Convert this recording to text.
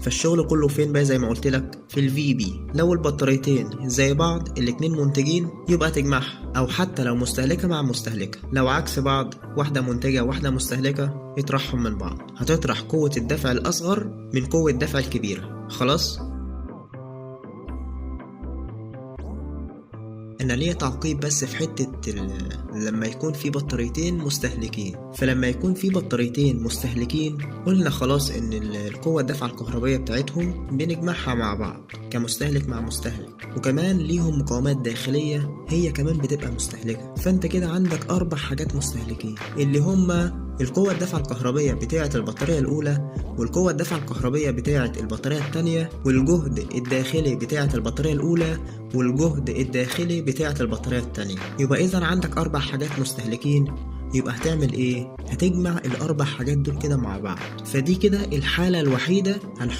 فالشغل كله فين بقى؟ زي ما قلت لك في الفي بي. لو البطاريتين زي بعض الاتنين منتجين يبقى تجمعها، او حتى لو مستهلكة مع مستهلكة. لو عكس بعض، واحدة منتجة واحدة مستهلكة، اطرحهم من بعض، هتطرح قوة الدفع الأصغر من قوة الدفع الكبيرة. خلاص. انا ليا تعقيب بس في حتة لما يكون في بطاريتين مستهلكين. فلما يكون في بطاريتين مستهلكين قلنا خلاص ان القوة الدفع الكهربية بتاعتهم بنجمعها مع بعض كمستهلك مع مستهلك، وكمان ليهم مقاومات داخلية هي كمان بتبقى مستهلكة. فانت كده عندك 4 حاجات مستهلكين، اللي هما القوة الدفع الكهربية بتاعة البطارية الأولى، والقوة الدفع الكهربية بتاعة البطارية التانية، والجهد الداخلي بتاعة البطارية الأولى، والجهد الداخلي بتاعة البطارية التانية. يبقى إذا عندك 4 حاجات مستهلكين. يبقى هتعمل إيه؟ هتجمع ال4 حاجات دول كده مع بعض. فدي كده الحالة الوحيدة هنحط